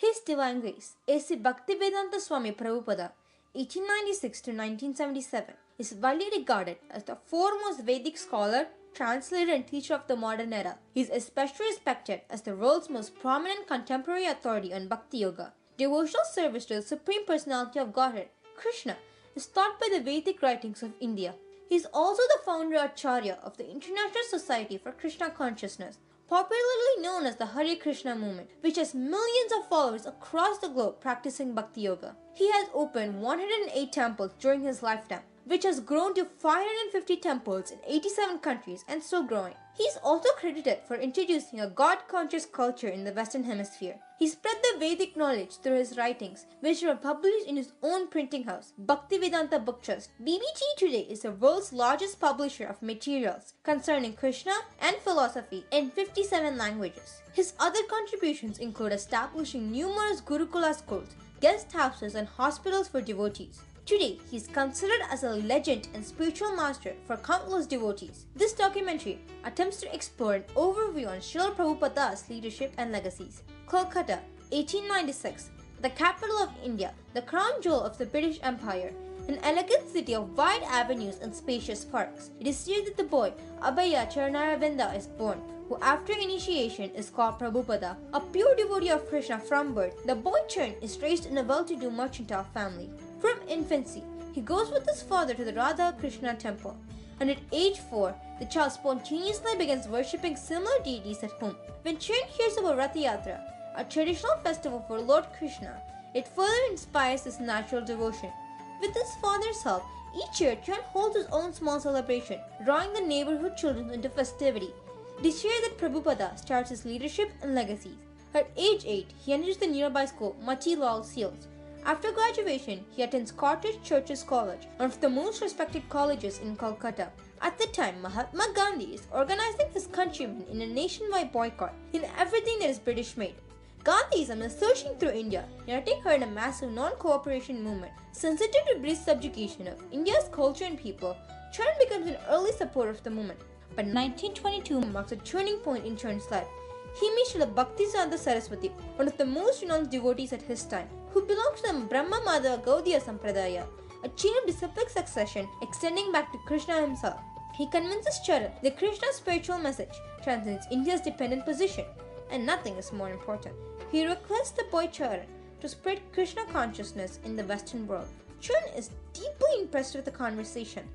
His Divine Grace, A.C. Bhaktivedanta Swami Prabhupada, 1896 to 1977, is widely regarded as the foremost Vedic scholar, translator and teacher of the modern era. He is especially respected as the world's most prominent contemporary authority on Bhakti Yoga. Devotional service to the Supreme Personality of Godhead, Krishna, is taught by the Vedic writings of India. He is also the founder Acharya of the International Society for Krishna Consciousness, popularly known as the Hare Krishna movement, which has millions of followers across the globe practicing Bhakti Yoga. He has opened 108 temples during his lifetime, which has grown to 550 temples in 87 countries and still growing. He is also credited for introducing a God-conscious culture in the Western Hemisphere. He spread the Vedic knowledge through his writings, which were published in his own printing house, Bhaktivedanta Book Trust. BBT today is the world's largest publisher of materials concerning Krishna and philosophy in 57 languages. His other contributions include establishing numerous Gurukula schools, guest houses, and hospitals for devotees. Today, he is considered as a legend and spiritual master for countless devotees. This documentary attempts to explore an overview on Srila Prabhupada's leadership and legacies. Kolkata, 1896, the capital of India, the crown jewel of the British Empire, an elegant city of wide avenues and spacious parks. It is here that the boy Abhaya Charnaravinda is born, who after initiation is called Prabhupada. A pure devotee of Krishna from birth, the boy Charn is raised in a well-to-do mercantile family. From infancy, he goes with his father to the Radha Krishna temple, and at age 4, the child spontaneously begins worshipping similar deities at home. When Charn hears about Ratha Yatra, a traditional festival for Lord Krishna, it further inspires his natural devotion. With his father's help, each year Charn holds his own small celebration, drawing the neighborhood children into festivity. It is here that Prabhupada starts his leadership and legacies. At age 8, he enters the nearby school Mati Lal Seals. After graduation, he attends Cottage Churches College, one of the most respected colleges in Kolkata. At the time, Mahatma Gandhi is organizing his countrymen in a nationwide boycott in everything that is British-made. Gandhism is surging through India, uniting her in a massive non-cooperation movement. Sensitive to British subjugation of India's culture and people, Charn becomes an early supporter of the movement. But 1922 marks a turning point in Charn's life. He meets Srila Bhaktisiddhanta Saraswati, one of the most renowned devotees at his time, who belongs to the Brahma Madhava Gaudiya Sampradaya, a chain of disciplic succession extending back to Krishna himself. He convinces Charan that Krishna's spiritual message transcends India's dependent position, and nothing is more important. He requests the boy Charan to spread Krishna consciousness in the Western world. Charan is deeply impressed with the conversation.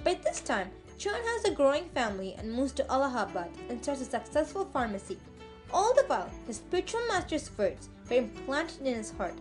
By this time, Charan has a growing family and moves to Allahabad and starts a successful pharmacy. All the while, his spiritual master's words were implanted in his heart.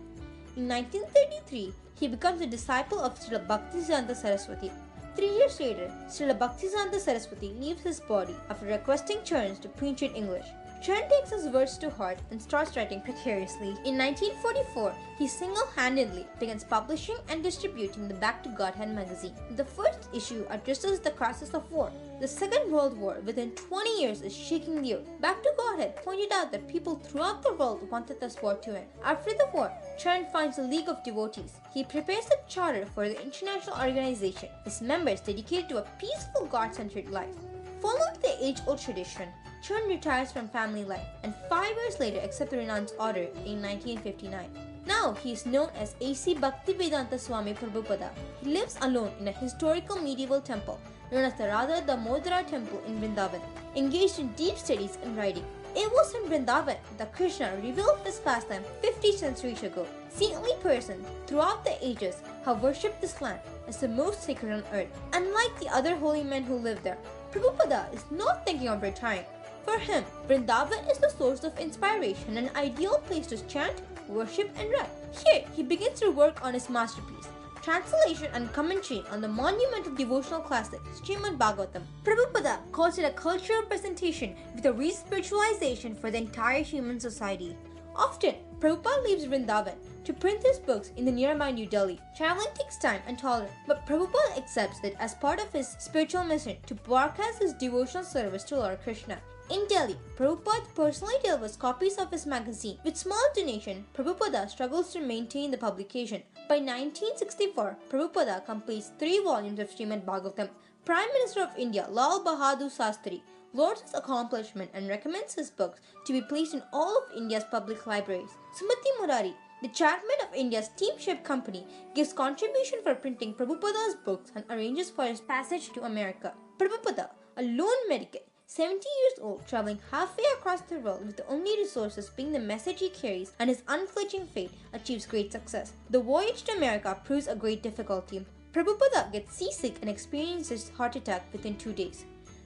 In 1933, he becomes a disciple of Srila Bhaktisiddhanta Saraswati. 3 years later, Srila Bhaktisiddhanta Saraswati leaves his body after requesting Charan to preach in English. Charan takes his words to heart and starts writing precariously. In 1944, he single-handedly begins publishing and distributing the Back to Godhead magazine. The first issue addresses the crisis of war. The Second World War within 20 years is shaking the earth. Back to Godhead pointed out that people throughout the world wanted this war to end. After the war, Charan finds a league of devotees. He prepares a charter for the international organization. His members dedicated to a peaceful God-centered life. Following the age-old tradition, Charan retires from family life and 5 years later accepts the renounced order in 1959. Now he is known as A.C. Bhaktivedanta Swami Prabhupada. He lives alone in a historical medieval temple known as the Radha Damodara Temple in Vrindavan, engaged in deep studies and writing. It was in Vrindavan that Krishna revealed his pastime 50 centuries ago. Saintly persons throughout the ages have worshipped this land as the most sacred on earth. Unlike the other holy men who lived there, Prabhupada is not thinking of retiring. For him, Vrindavan is the source of inspiration and an ideal place to chant, worship, and write. Here, he begins to work on his masterpiece, translation and commentary on the monumental devotional classic, Srimad Bhagavatam. Prabhupada calls it a cultural presentation with a re-spiritualization for the entire human society. Often, Prabhupada leaves Vrindavan to print his books in the nearby New Delhi. Traveling takes time and tolerance, but Prabhupada accepts it as part of his spiritual mission to broadcast his devotional service to Lord Krishna. In Delhi, Prabhupada personally delivers copies of his magazine. With small donation, Prabhupada struggles to maintain the publication. By 1964, Prabhupada completes 3 volumes of Srimad Bhagavatam. Prime Minister of India Lal Bahadur Shastri lauds his accomplishment and recommends his books to be placed in all of India's public libraries. Sumati Murari, the chairman of India's Steamship Company, gives contribution for printing Prabhupada's books and arranges for his passage to America. Prabhupada, a lone mendicant, 70 years old, traveling halfway across the world with the only resources being the message he carries and his unflinching faith, achieves great success. The voyage to America proves a great difficulty. Prabhupada gets seasick and experiences heart attack within 2 days.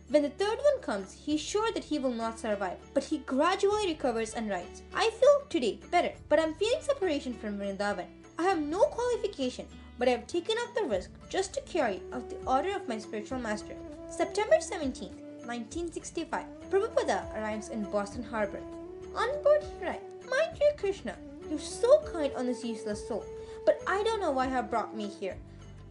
When the third one comes, he is sure that he will not survive, but he gradually recovers and writes, "I feel today better, but I am feeling separation from Vrindavan. I have no qualification, but I have taken up the risk just to carry out the order of my spiritual master." September 17th, 1965, Prabhupada arrives in Boston Harbor. On board he writes, "My dear Krishna, you're so kind on this useless soul, but I don't know why you have brought me here.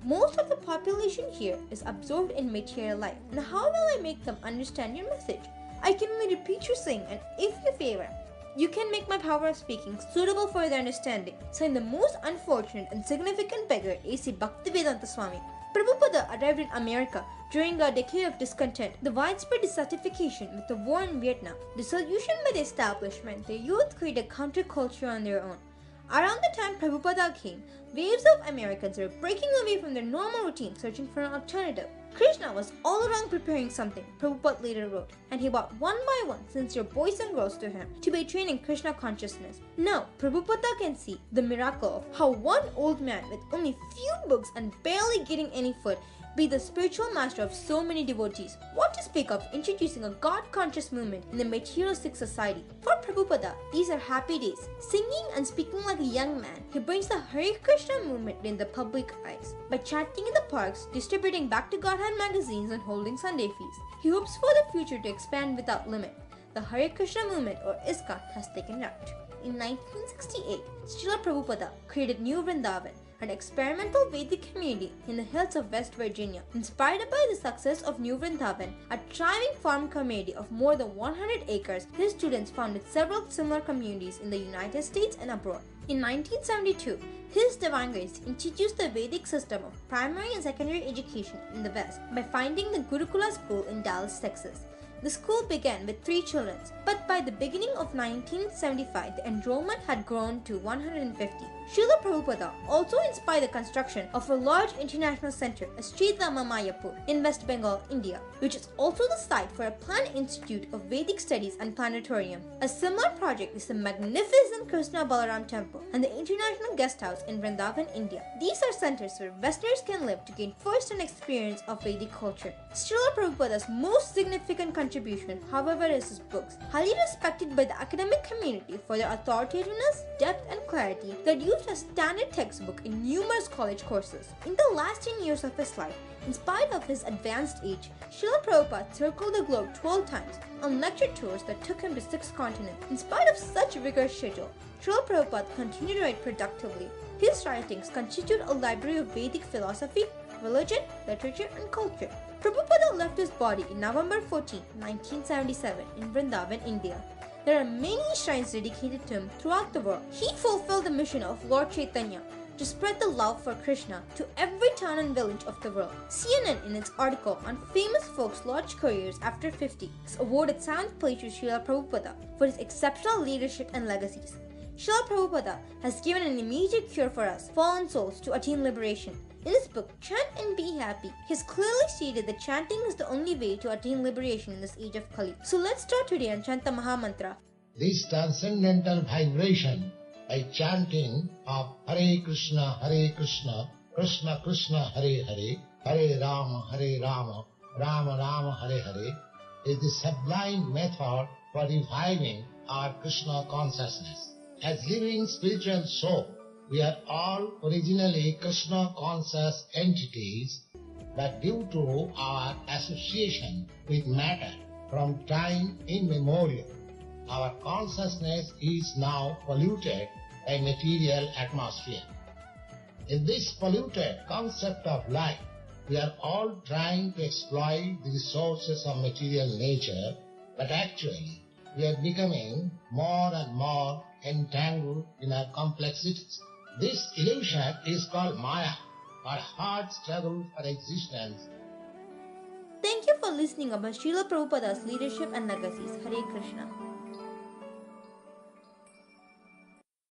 Most of the population here is absorbed in material life, and how will I make them understand your message? I can only repeat your saying, and if you favor, you can make my power of speaking suitable for their understanding." Signed, the most unfortunate and significant beggar, A.C. Bhaktivedanta Swami. Prabhupada arrived in America during a decade of discontent, the widespread dissatisfaction with the war in Vietnam, dissolution by the establishment. The youth created counterculture on their own. Around the time Prabhupada came, waves of Americans were breaking away from their normal routine, searching for an alternative. Krishna was all around preparing something, Prabhupada later wrote, and he brought one by one sincere boys and girls to him to be trained in Krishna consciousness. Now, Prabhupada can see the miracle of how one old man with only few books and barely getting any food be the spiritual master of so many devotees. What to speak of introducing a God-conscious movement in the materialistic society? For Prabhupada, these are happy days. Singing and speaking like a young man, he brings the Hare Krishna movement in the public eyes. By chanting in the parks, distributing Back to Godhead magazines, and holding Sunday feasts, he hopes for the future to expand without limit. The Hare Krishna movement, or ISKCON, has taken root. In 1968, Srila Prabhupada created New Vrindavan, an experimental Vedic community in the hills of West Virginia. Inspired by the success of New Vrindavan, a thriving farm community of more than 100 acres, his students founded several similar communities in the United States and abroad. In 1972, His Divine Grace introduced the Vedic system of primary and secondary education in the West by founding the Gurukula School in Dallas, Texas. The school began with 3 children, but by the beginning of 1975, the enrollment had grown to 150. Srila Prabhupada also inspired the construction of a large international center at Sri Mayapur in West Bengal, India, which is also the site for a planned institute of Vedic studies and planetarium. A similar project is the magnificent Krishna Balaram temple and the International Guest House in Vrindavan, India. These are centers where Westerners can live to gain first-hand experience of Vedic culture. Srila Prabhupada's most significant contribution, however, is his books, highly respected by the academic community for their authoritativeness, depth, and clarity that used as standard textbook in numerous college courses. In the last 10 years of his life, in spite of his advanced age, Srila Prabhupada circled the globe 12 times on lecture tours that took him to 6 continents. In spite of such a rigorous schedule, Srila Prabhupada continued to write productively. His writings constitute a library of Vedic philosophy, religion, literature, and culture. Prabhupada left his body in November 14, 1977 in Vrindavan, India. There are many shrines dedicated to him throughout the world. He fulfilled the mission of Lord Chaitanya to spread the love for Krishna to every town and village of the world. CNN, in its article on famous folks' large careers after 50, has awarded 7th place to Srila Prabhupada for his exceptional leadership and legacies. Srila Prabhupada has given an immediate cure for us, fallen souls, to attain liberation. In his book, Chant and Be Happy, he has clearly stated that chanting is the only way to attain liberation in this age of Kali. So let's start today and chant the Mahamantra. This transcendental vibration by chanting of Hare Krishna, Krishna Krishna, Hare Hare, Hare Rama, Rama Rama, Hare Hare, is the sublime method for reviving our Krishna consciousness. As living spiritual soul, we are all originally Krishna conscious entities, but due to our association with matter from time immemorial, our consciousness is now polluted by material atmosphere. In this polluted concept of life, we are all trying to exploit the resources of material nature, but actually we are becoming more and more entangled in our complexities. This illusion is called Maya, or hard struggle for existence. Thank you for listening about Srila Prabhupada's leadership and legacies. Hare Krishna.